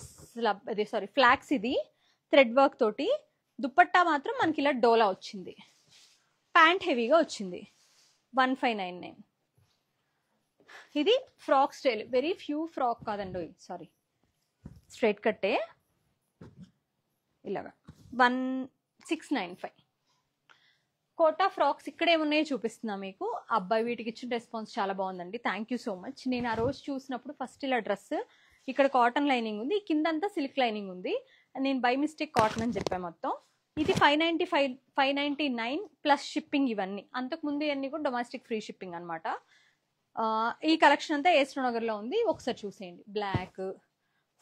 అదే సారీ ఫ్లాక్స్, ఇది థ్రెడ్ వర్క్ తోటి. దుపట్టా మాత్రం మనకి ఇలా డోలా వచ్చింది, ప్యాంట్ హెవీగా వచ్చింది. 1599. ఇది frock style, very few frock కాదండి, సారీ స్ట్రైట్ కట్టే. ఇలాగా 1695. కోటా ఫ్రాక్స్ ఇక్కడ ఏమున్నాయో చూపిస్తున్నా మీకు. అబ్బాయి వీటికి ఇచ్చిన రెస్పాన్స్ చాలా బాగుందండి, థ్యాంక్ యూ సో మచ్. నేను ఆ రోజు చూసినప్పుడు ఫస్ట్ ఇలా డ్రెస్ ఇక్కడ కాటన్ లైనింగ్ ఉంది, కిందంతా సిల్క్ లైనింగ్ ఉంది. నేను బై మిస్టేక్ కాటన్ అని చెప్పాను మొత్తం. ఇది 599 ప్లస్ షిప్పింగ్. ఇవన్నీ అంతకుముందు ఇవన్నీ కూడా డొమెస్టిక్ ఫ్రీ షిప్పింగ్ అనమాట. ఈ కలెక్షన్ అంతా ఏస్ట్రోనగర్లో ఉంది, ఒకసారి చూసేయండి. బ్లాక్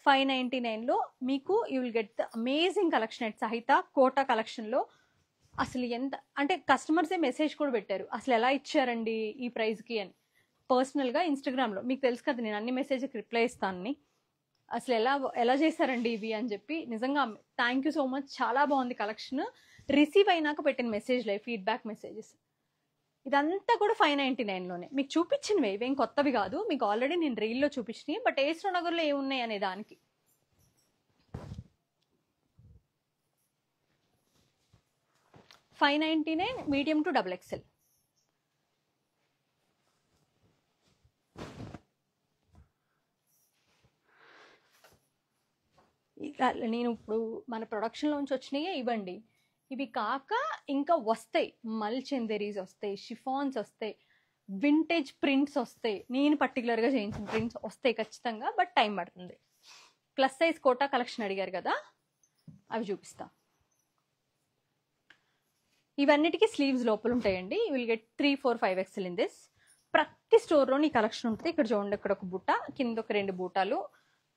599లో మీకు you will get the amazing collection at సహిత. కోటా కలెక్షన్లో అసలు ఎంత అంటే కస్టమర్సే మెసేజ్ కూడా పెట్టారు, అసలు ఎలా ఇచ్చారండి ఈ ప్రైస్కి అని. పర్సనల్గా ఇన్స్టాగ్రామ్లో మీకు తెలుసు కదా, నేను అన్ని మెసేజ్కి రిప్లై ఇస్తానని. అసలు ఎలా చేశారండి ఇవి అని చెప్పి. నిజంగా థ్యాంక్ యూ సో మచ్, చాలా బాగుంది కలెక్షన్. రిసీవ్ అయినాక పెట్టిన మెసేజ్లే ఫీడ్బ్యాక్ మెసేజెస్. ఇదంతా కూడా 599లోనే మీకు చూపించినవి, ఇవేం కొత్తవి కాదు, మీకు ఆల్రెడీ నేను రీల్లో చూపించినవి. బట్ ఏస్ట్రోనగర్లో ఏమున్నాయి అనే దానికి. $599 మీడియం టు XXL. నేను ఇప్పుడు మన ప్రొడక్షన్లోంచి వచ్చినాయే ఇవ్వండి. ఇవి కాక ఇంకా వస్తాయి, మల్ చందేరీస్ వస్తాయి, షిఫాన్స్ వస్తాయి, వింటేజ్ ప్రింట్స్ వస్తాయి. నేను పర్టికులర్గా చేయించిన ప్రింట్స్ వస్తాయి ఖచ్చితంగా, బట్ టైం పడుతుంది. ప్లస్ సైజ్ కోటా కలెక్షన్ అడిగారు కదా, అవి చూపిస్తా. ఇవన్నిటికీ స్లీవ్స్ లోపల ఉంటాయండి. You will get 3, 4, 5 XL in this. ప్రతి స్టోర్లోని ఈ కలెక్షన్ ఉంటుంది. ఇక్కడ చూడండి, ఇక్కడ ఒక బూట, కింద ఒక 2 బూటాలు.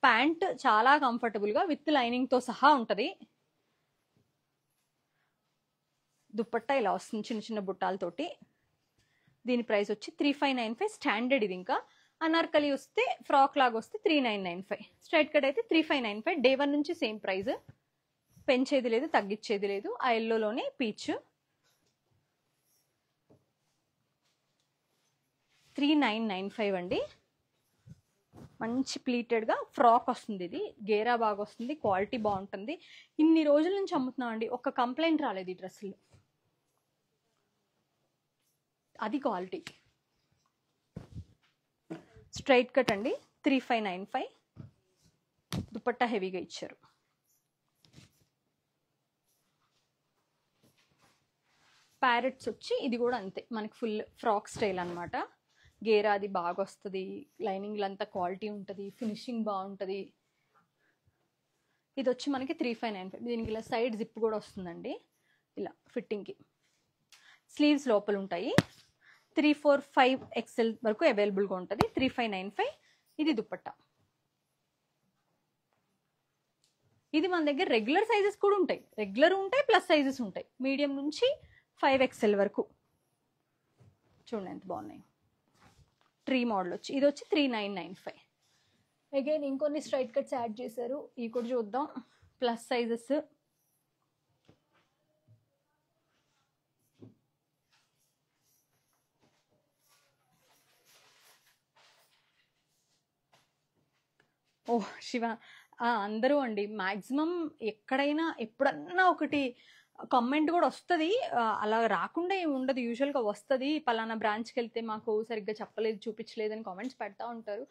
ప్యాంట్ చాలా కంఫర్టబుల్గా విత్ లైనింగ్తో సహా ఉంటుంది. దుపట్టా ఇలా వస్తుంది చిన్న చిన్న బుట్టాలతోటి. దీని ప్రైస్ వచ్చి 3595 స్టాండర్డ్. ఇది ఇంకా అనార్కలి వస్తే ఫ్రాక్ లాగా వస్తే 3995. స్ట్రైట్ కట్ అయితే 3595. డే 1 నుంచి సేమ్ ప్రైస్, పెంచేది లేదు తగ్గించేది లేదు. ఆ ఎల్లోలోనే పీచ్ 3995 అండి. మంచి ప్లీటెడ్గా ఫ్రాక్ వస్తుంది. ఇది గేరా బాగా వస్తుంది, క్వాలిటీ బాగుంటుంది. ఇన్ని రోజుల నుంచి అమ్ముతున్నాం అండి, ఒక్క కంప్లైంట్ రాలేదు ఈ డ్రెస్సులు. అది క్వాలిటీ. స్ట్రైట్ కట్ అండి, 3595. దుపట్టా హెవీగా ఇచ్చారు. ప్యారెట్స్ వచ్చి ఇది కూడా అంతే, మనకి ఫుల్ ఫ్రాక్ స్టైల్ అనమాట. గేరా అది బాగా వస్తుంది, లైనింగ్లంతా క్వాలిటీ ఉంటుంది, ఫినిషింగ్ బాగుంటుంది. ఇది వచ్చి మనకి 3595. దీనికి ఇలా సైడ్ జిప్ కూడా వస్తుందండి, ఇలా ఫిట్టింగ్కి. స్లీవ్స్ లోపల ఉంటాయి. 3, 4, 5 XL వరకు అవైలబుల్గా ఉంటుంది. 3595. ఇది దుపట్టా. ఇది మన దగ్గర రెగ్యులర్ సైజెస్ కూడా ఉంటాయి, రెగ్యులర్ ఉంటాయి ప్లస్ సైజెస్ ఉంటాయి. మీడియం నుంచి 5 XL వరకు చూడండి ఎంత బాగున్నాయి. ట్రీ మోడల్ వచ్చి ఇది వచ్చి 3995. అగైన్ ఇంకొన్ని స్ట్రైట్ కట్స్ యాడ్ చేశారు, ఇవి కూడా చూద్దాం. Plus sizes. ఓహ్ శివ, అందరూ అండి మ్యాక్సిమం ఎక్కడైనా ఎప్పుడన్నా ఒకటి కామెంట్ కూడా వస్తుంది, అలా రాకుండా ఏమి ఉండదు, యూజువల్గా వస్తుంది. పలానా బ్రాంచ్కి వెళ్తే మాకు సరిగ్గా చెప్పలేదు చూపించలేదు అని కామెంట్స్ పెడతా ఉంటారు.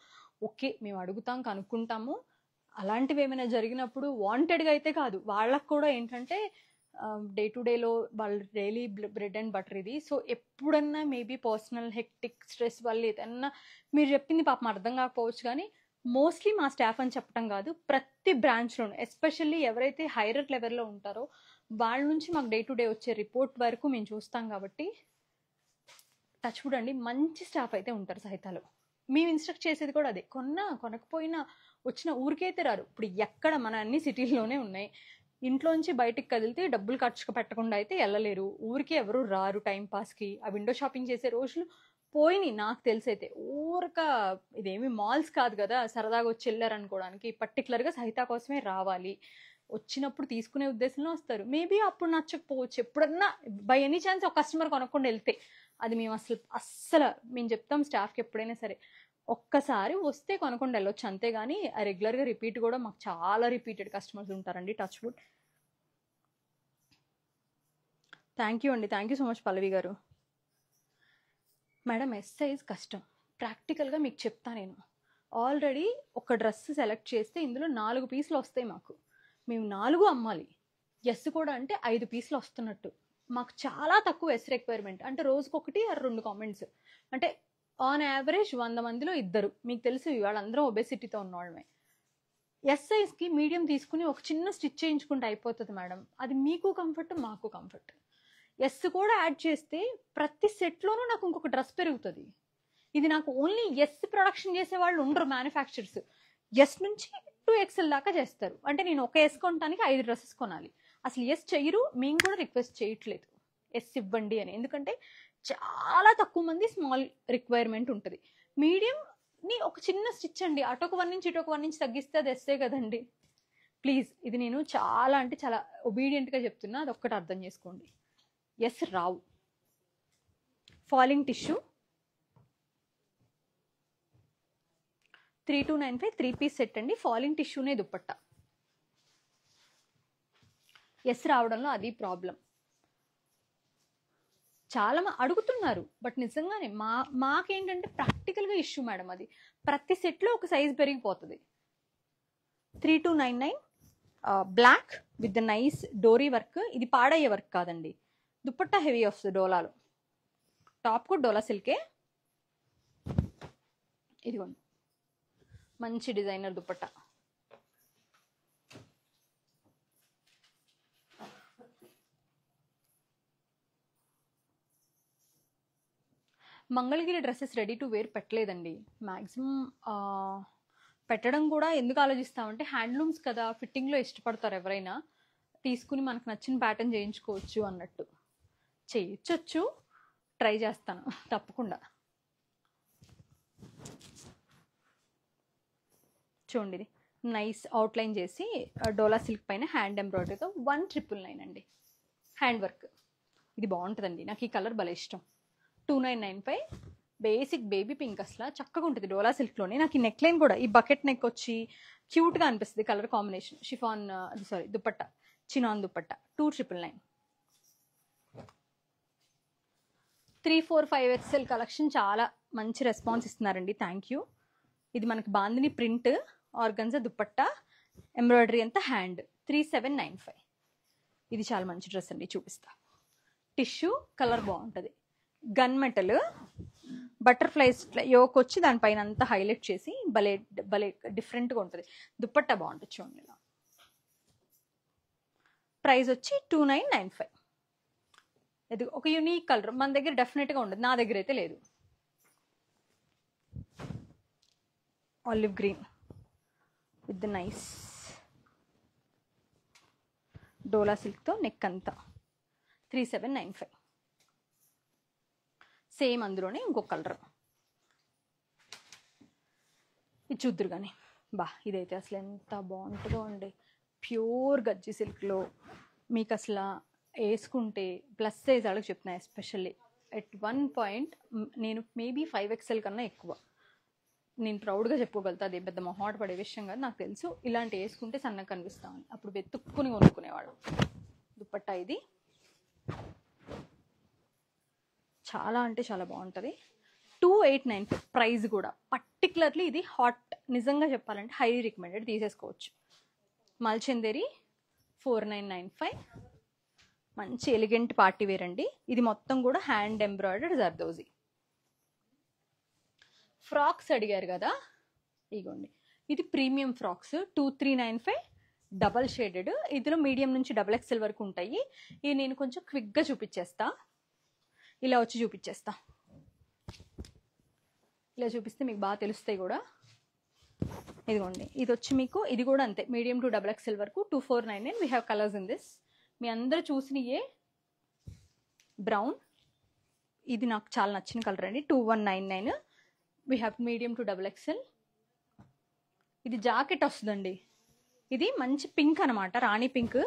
ఓకే, మేము అడుగుతాం కనుక్కుంటాము. అలాంటివి ఏమైనా జరిగినప్పుడు వాంటెడ్గా అయితే కాదు, వాళ్ళకు కూడా ఏంటంటే డే టు డేలో వాళ్ళు డైలీ బ్రెడ్ అండ్ బటర్ ఇది. సో ఎప్పుడన్నా మేబీ పర్సనల్ హెక్టిక్ స్ట్రెస్ వల్ల ఏదన్నా మీరు చెప్పింది పాపం అర్థం కాకపోవచ్చు, కానీ మోస్ట్లీ మా స్టాఫ్ అని చెప్పడం కాదు, ప్రతి బ్రాంచ్లోనూ ఎస్పెషల్లీ ఎవరైతే హైయర్ లెవెల్లో ఉంటారో వాళ్ళ నుంచి మాకు డే టు డే వచ్చే రిపోర్ట్ వరకు మేము చూస్తాం కాబట్టి టచ్ చూడండి మంచి స్టాఫ్ అయితే ఉంటారు సహితాలో. మేము ఇన్స్ట్రక్ట్ చేసేది కూడా అదే, కొనకపోయినా వచ్చిన ఊరికైతే రారు. ఇప్పుడు ఎక్కడ మన అన్ని సిటీల్లోనే ఉన్నాయి, ఇంట్లోంచి బయటికి కదిలితే డబ్బులు ఖర్చు పెట్టకుండా అయితే వెళ్ళలేరు, ఊరికి ఎవరు రారు టైం పాస్కి. ఆ విండో షాపింగ్ చేసే రోజులు పోయినాయి నాకు తెలిసైతే. ఊరక ఇదేమి మాల్స్ కాదు కదా సరదాగా వచ్చి వెళ్ళారనుకోవడానికి, పర్టికులర్గా సహిత కోసమే రావాలి, వచ్చినప్పుడు తీసుకునే ఉద్దేశంలో వస్తారు. మేబీ అప్పుడు నచ్చకపోవచ్చు, ఎప్పుడన్నా బై ఎనీ ఛాన్స్ ఒక కస్టమర్ కొనకుండా వెళ్తే. అది మేము అస్సలు మేము చెప్తాం స్టాఫ్కి ఎప్పుడైనా సరే, ఒక్కసారి వస్తే కొనకుండా వెళ్ళొచ్చు అంతేగాని రెగ్యులర్గా రిపీట్ కూడా మాకు చాలా రిపీటెడ్ కస్టమర్స్ ఉంటారండి. Touch wood. థ్యాంక్ యూ అండి, thank you so much Pallavi garu. Madam S size కష్టం, ప్రాక్టికల్గా మీకు చెప్తా నేను. ఆల్రెడీ ఒక డ్రెస్ సెలెక్ట్ చేస్తే ఇందులో 4 పీసులు వస్తాయి మాకు, మేము 4 అమ్మాలి. ఎస్ కూడా అంటే 5 పీసులు వస్తున్నట్టు. మాకు చాలా తక్కువ ఎస్ రిక్వైర్మెంట్, అంటే రోజుకి 1 or 2 కామెంట్స్, అంటే ఆన్ యావరేజ్ 100 మందిలో 2. మీకు తెలుసు వాళ్ళందరూ ఒబేసిటీతో ఉన్నవాళ్ళమే. ఎస్ సైజ్కి మీడియం తీసుకుని ఒక చిన్న స్టిచ్ చేయించుకుంటే అయిపోతుంది మేడం, అది మీకు కంఫర్ట్ మాకు కంఫర్ట్. ఎస్ కూడా యాడ్ చేస్తే ప్రతి సెట్లోనూ నాకు ఇంకొక డ్రెస్ పెరుగుతుంది. ఇది నాకు ఓన్లీ ఎస్ ప్రొడక్షన్ చేసే వాళ్ళు ఉండరు మ్యానుఫ్యాక్చర్స్, ఎస్ నుంచి 2XL దాకా చేస్తారు. అంటే నేను ఒక ఎస్ కొనడానికి 5 డ్రెస్సెస్ కొనాలి. అసలు ఎస్ చెయ్యరు, మేము కూడా రిక్వెస్ట్ చేయట్లేదు ఎస్ ఇవ్వండి అని, ఎందుకంటే చాలా తక్కువ మంది స్మాల్ రిక్వైర్మెంట్ ఉంటుంది. మీడియంని ఒక చిన్న స్టిచ్ అండి, అటొక 1 ఇంచ్ ఇటొక 1 ఇంచ్ తగ్గిస్తే అది ఎస్సే కదండి. ప్లీజ్, ఇది నేను చాలా అంటే చాలా ఒబీడియంట్గా చెప్తున్నా, అది ఒక్కటి అర్థం చేసుకోండి. ఎస్ రావు. ఫాలింగ్ టిష్యూ 3295 3 పీస్ సెట్ అండి, ఫాలింగ్ టిష్యూనే దుప్పట్ట. ఎస్ రావడంలో అది ప్రాబ్లం. చాలా అడుగుతున్నారు, బట్ నిజంగానే మాకేంటంటే ప్రాక్టికల్గా ఇష్యూ మేడం, అది ప్రతి సెట్లో ఒక సైజ్ పెరిగిపోతుంది. 3299 black with the nice dori work. ఇది పాడయ్యే వర్క్ కాదండి, దుప్పట్టా హెవీ వస్తుంది డోలాలో. టాప్ కూడా డోలా సిల్కే. ఇదిగోండి మంచి designer dupatta. Mangalagiri dresses ready to wear పెట్టలేదండి మ్యాక్సిమం. పెట్టడం కూడా ఎందుకు ఆలోచిస్తామంటే హ్యాండ్లూమ్స్ కదా, ఫిట్టింగ్లో ఇష్టపడతారు ఎవరైనా, తీసుకుని మనకు నచ్చిన ప్యాటర్న్ చేయించుకోవచ్చు అన్నట్టు. చేయించవచ్చు, ట్రై చేస్తాను తప్పకుండా. చూడండి ఇది నైస్ అవుట్లైన్ చేసి డోలా సిల్క్ పైన హ్యాండ్ ఎంబ్రాయిడరీతో 1999 అండి, హ్యాండ్ వర్క్. ఇది బాగుంటుందండి, నాకు ఈ కలర్ భలే ఇష్టం. 2995 బేసిక్ బేబీ పింక్, అసలు చక్కగా ఉంటుంది డోలా సిల్క్లోనే. నాకు ఈ నెక్ లైన్ కూడా ఈ బకెట్ నెక్ వచ్చి క్యూట్గా అనిపిస్తుంది colour combination. Chiffon dupatta, chinon dupatta 2999. 345XL collection చాలా మంచి రెస్పాన్స్ ఇస్తున్నారండి, థ్యాంక్ యూ. ఇది మనకి bandhani print, organza dupatta, embroidery అంతా హ్యాండ్. 3795. ఇది చాలా మంచి డ్రెస్ అండి, చూపిస్తా. టిష్యూ కలర్ బాగుంటుంది, గన్ మెటల్ బటర్ఫ్లైస్ యోక్ వచ్చి దానిపైన అంతా హైలైట్ చేసి భలే భలే డిఫరెంట్గా ఉంటుంది. దుప్పట్టా బాగుంటుంది చూడండి. ఇలా ప్రైస్ వచ్చి 2995. ఇది ఒక యూనిక్ కలర్, మన దగ్గర డెఫినెట్గా ఉండదు, నా దగ్గర అయితే లేదు. Olive green with the nice dola సిల్క్తో నెక్ అంతా. 3795. సేమ్ అందులోనే ఇంకొక కలర్, ఇది చూద్దరు కానీ బా ఇదైతే అసలు ఎంత బాగుంటుందో అండి. ప్యూర్ గజ్జి సిల్క్లో మీకు అసలు వేసుకుంటే ప్లస్ సైజ్ వాళ్ళకి చెప్తున్నా. ఎస్పెషల్లీ ఎట్ 1 పాయింట్ నేను మేబీ 5XL కన్నా ఎక్కువ నేను ప్రౌడ్గా చెప్పుకోగలుగుతా. అది పెద్ద మొహాట పడే విషయం కాదు, నాకు తెలుసు. ఇలాంటి వేసుకుంటే సన్నగా కనిపిస్తామని అప్పుడు వెతుక్కుని కొనుక్కునేవాడు. దుప్పట్టా ఇది చాలా అంటే చాలా బాగుంటుంది. 2895 ప్రైస్ కూడా. పర్టికులర్లీ ఇది హాట్, నిజంగా చెప్పాలంటే హైలీ రికమెండెడ్, తీసేసుకోవచ్చు. మల్చందేరి 4995 మంచి ఎలిగెంట్ పార్టీ వేర్ అండి. ఇది మొత్తం కూడా హ్యాండ్ ఎంబ్రాయిడర్డ్ జర్దోజీ. ఫ్రాక్స్ అడిగారు కదా, ఇగోండి ఇది ప్రీమియం ఫ్రాక్స్ 2395 డబల్ షేడెడ్. ఇందులో మీడియం నుంచి XXL వరకు ఉంటాయి. ఇవి నేను కొంచెం క్విక్గా చూపించేస్తా. ఇలా వచ్చి చూపించేస్తా. ఇలా చూపిస్తే మీకు బాగా తెలుస్తాయి కూడా. ఇదిగోండి ఇది వచ్చి మీకు ఇది కూడా అంతే, మీడియం టు XXL వరకు 2499. We have colours in this. మీ అందరూ చూసినయే బ్రౌన్, ఇది నాకు చాలా నచ్చిన కలర్ అండి. 2199. We have medium to XXL. ఇది జాకెట్ వస్తుందండి. ఇది మంచి పింక్ అనమాట, రాణి పింక్,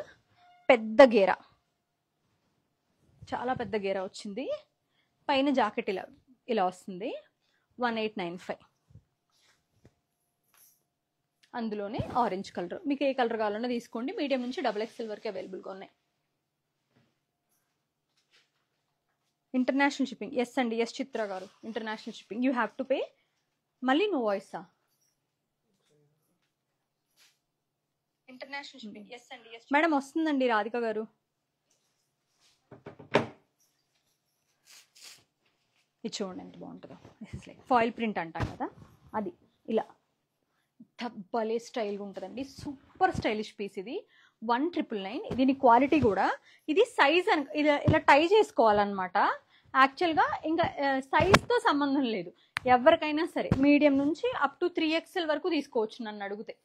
పెద్ద గేరా, చాలా పెద్ద గేరా వచ్చింది. పైన జాకెట్ ఇలా ఇలా వస్తుంది. 1895. అందులోనే ఆరెంజ్ కలర్, మీకు ఏ కలర్ కావాలన్నా తీసుకోండి. మీడియం నుంచి XXL వరకు అవైలబుల్గా ఉన్నాయి. International shipping. ఎస్ అండి, yes Chitra garu, international shipping. You have to pay. మళ్ళీ నో వాయిసా? International shipping. ఎస్ అండి, ఎస్ మేడం వస్తుందండి రాధిక గారు. ఇది చూడండి ఎంత బాగుంటుందో. లైక్ ఫాయిల్ ప్రింట్ అంటాం కదా, అది ఇలా భలే స్టైల్గా ఉంటుందండి. సూపర్ స్టైలిష్ పీస్ ఇది. 1999. దీని క్వాలిటీ కూడా, ఇది సైజ్ ఇలా ఇలా టై చేసుకోవాలన్నమాట. యాక్చువల్గా ఇంకా సైజ్తో సంబంధం లేదు, ఎవరికైనా సరే మీడియం నుంచి అప్ టు 3XL వరకు తీసుకోవచ్చు. నన్ను అడిగితే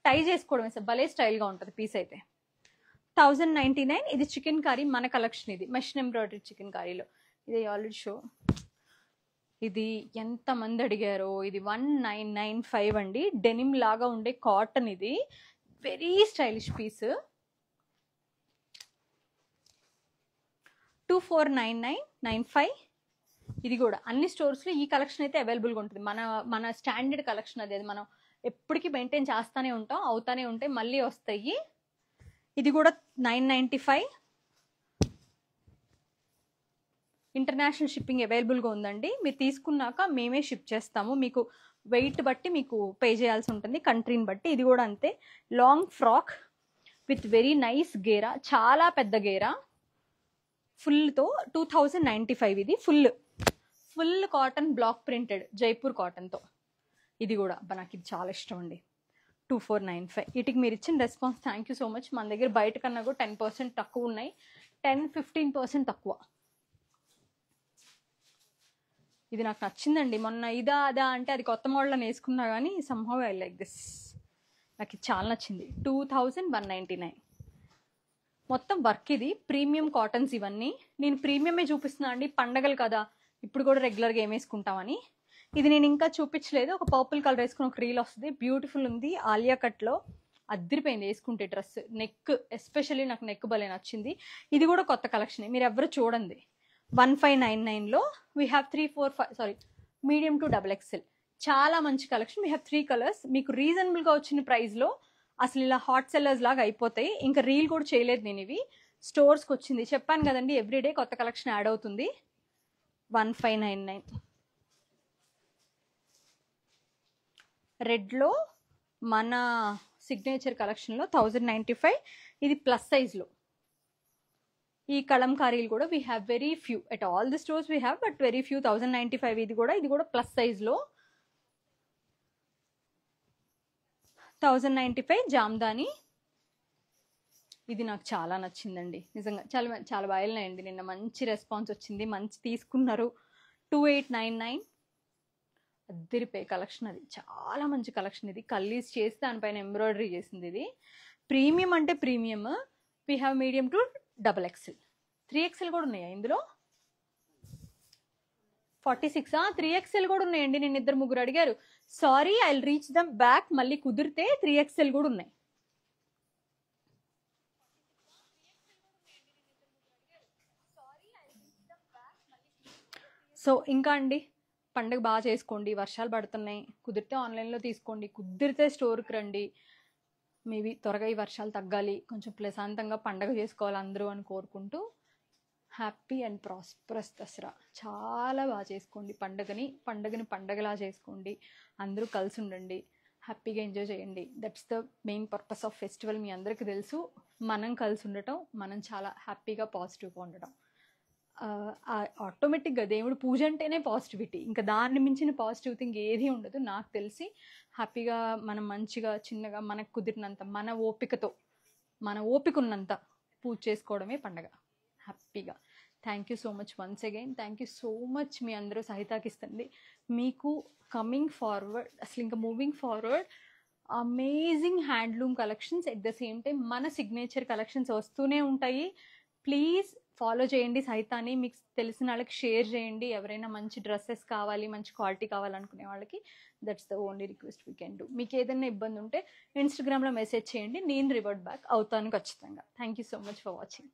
టై చేసుకోవడమే సార్, భలే స్టైల్గా ఉంటుంది పీస్ అయితే. 1099. ఇది చికెన్ కర్రీ మన కలెక్షన్. ఇది మెషిన్ ఎంబ్రాయిడరీ చికెన్ కర్రీలో. ఇది ఆల్రెడీ షో. ఇది ఎంతమంది అడిగారో. ఇది 1995 అండి. డెనిమ్ లాగా ఉండే కాటన్. ఇది వెరీ స్టైలిష్ పీస్. 249995. ఇది కూడా అన్ని స్టోర్స్లో ఈ కలెక్షన్ అయితే అవైలబుల్గా ఉంటుంది. మన స్టాండర్డ్ కలెక్షన్ అది మనం ఎప్పటికీ మెయింటైన్ చేస్తూనే ఉంటాం, అవుతానే ఉంటాయి, మళ్ళీ వస్తాయి. ఇది కూడా 995. ఇంటర్నేషనల్ షిప్పింగ్ అవైలబుల్గా ఉందండి. మీరు తీసుకున్నాక మేమే షిప్ చేస్తాము. మీకు వెయిట్ బట్టి మీకు పే చేయాల్సి ఉంటుంది, కంట్రీని బట్టి. ఇది కూడా అంతే, long frock with very nice గేరా, చాలా పెద్ద గేరా ఫుల్తో. 2095. ఇది full cotton block printed Jaipur కాటన్తో. ఇది కూడా నాకు ఇది చాలా ఇష్టం అండి. 2495. వీటికి మీరు ఇచ్చిన response thank you so much. మన దగ్గర బయట కన్నా కూడా 10% తక్కువ ఉన్నాయి, 10-15% తక్కువ. ఇది నాకు నచ్చిందండి. మొన్న ఇదా అదా అంటే అది కొత్త మోడల్ అని వేసుకున్నా కానీ సమ్హౌ ఐ లైక్ దిస్. నాకు ఇది చాలా నచ్చింది. 2199. మొత్తం వర్క్. ఇది ప్రీమియం కాటన్స్ ఇవన్నీ. నేను ప్రీమియమే చూపిస్తున్నా అండి, పండగలు కదా ఇప్పుడు కూడా రెగ్యులర్గా ఏం వేసుకుంటామని. ఇది నేను ఇంకా చూపించలేదు. ఒక పర్పుల్ కలర్ వేసుకుని ఒక రీల్ వస్తుంది, బ్యూటిఫుల్ ఉంది. ఆలియా కట్లో అద్దరిపోయింది వేసుకుంటే డ్రెస్. నెక్ ఎస్పెషల్లీ నాకు నెక్ భలే నచ్చింది. ఇది కూడా కొత్త కలెక్షన్, మీరు ఎవరు చూడండి. 1599లో we have 3-4-5 medium to XXL. చాలా మంచి కలెక్షన్. We have 3 colours. మీకు రీజనబుల్గా వచ్చిన ప్రైస్లో అసలు ఇలా హాట్ సెల్లర్స్ లాగా అయిపోతాయి. ఇంకా రీల్ కూడా చేయలేదు నేను. ఇవి స్టోర్స్కి వచ్చింది, చెప్పాను కదండి, ఎవ్రీడే కొత్త కలెక్షన్ యాడ్ అవుతుంది. 1599. రెడ్లో మన సిగ్నేచర్ కలెక్షన్లో 1095. ఇది ప్లస్ సైజ్లో. ఈ కలంకారీలు కూడా we have very few at all the stores we have, but very few. 1095. ఇది కూడా ప్లస్ సైజ్లో. 1095 జామ్దాని. ఇది నాకు చాలా నచ్చిందండి, నిజంగా చాలా చాలా బాగా వెళ్ళినాయండి. నిన్న మంచి రెస్పాన్స్ వచ్చింది, మంచి తీసుకున్నారు. 2899. అద్దరిపే కలెక్షన్. అది చాలా మంచి కలెక్షన్. ఇది కల్లీస్ చేసి దానిపైన ఎంబ్రాయిడరీ చేసింది. ఇది ప్రీమియం అంటే premium. We have medium to XXL. 3XL కూడా ఉన్నాయా ఇందులో? 46 3XL కూడా ఉన్నాయండి. నేను 2-3 అడిగారు. Sorry, I will reach dum back. మళ్ళీ కుదిరితే 3XL కూడా ఉన్నాయి. సో ఇంకా అండి, పండుగ బాగా చేసుకోండి. వర్షాలు పడుతున్నాయి, కుదిరితే ఆన్లైన్లో తీసుకోండి, కుదిరితే స్టోర్కి రండి. మేబీ త్వరగా ఈ వర్షాలు తగ్గాలి, కొంచెం ప్రశాంతంగా పండగ చేసుకోవాలి అందరూ అని కోరుకుంటూ, హ్యాపీ అండ్ ప్రాస్పరస్ దసరా. చాలా బాగా చేసుకోండి పండగని పండగలా చేసుకోండి. అందరూ కలిసి ఉండండి, హ్యాపీగా ఎంజాయ్ చేయండి. That's the main purpose of festival. మీ అందరికీ తెలుసు, మనం కలిసి ఉండటం, మనం చాలా హ్యాపీగా పాజిటివ్గా ఉండటం. ఆటోమేటిక్గా దేవుడు పూజ అంటేనే పాజిటివిటీ. ఇంకా దాన్ని మించిన పాజిటివ్ థింగ్ ఏది ఉండదు నాకు తెలిసి. హ్యాపీగా మనం మంచిగా చిన్నగా మనకు కుదిరినంత, మన ఓపిక ఉన్నంత పూజ చేసుకోవడమే పండగ. హ్యాపీగా. Thank you so much once again. Thank you so much. మీ అందరూ సహితాకిస్తుంది. మీకు కమింగ్ ఫార్వర్డ్, అసలు ఇంకా moving forward amazing handloom collections, at the same time మన సిగ్నేచర్ కలెక్షన్స్ వస్తూనే ఉంటాయి. ప్లీజ్ ఫాలో చేయండి సహితాని. మీకు తెలిసిన వాళ్ళకి షేర్ చేయండి. ఎవరైనా మంచి డ్రెస్సెస్ కావాలి, మంచి క్వాలిటీ కావాలనుకునే వాళ్ళకి that's the only request we can do. మీకు ఏదైనా ఇబ్బంది ఉంటే ఇన్స్టాగ్రామ్లో మెసేజ్ చేయండి, నేను రివర్ట్ బ్యాక్ అవుతాను ఖచ్చితంగా. Thank you so much for watching.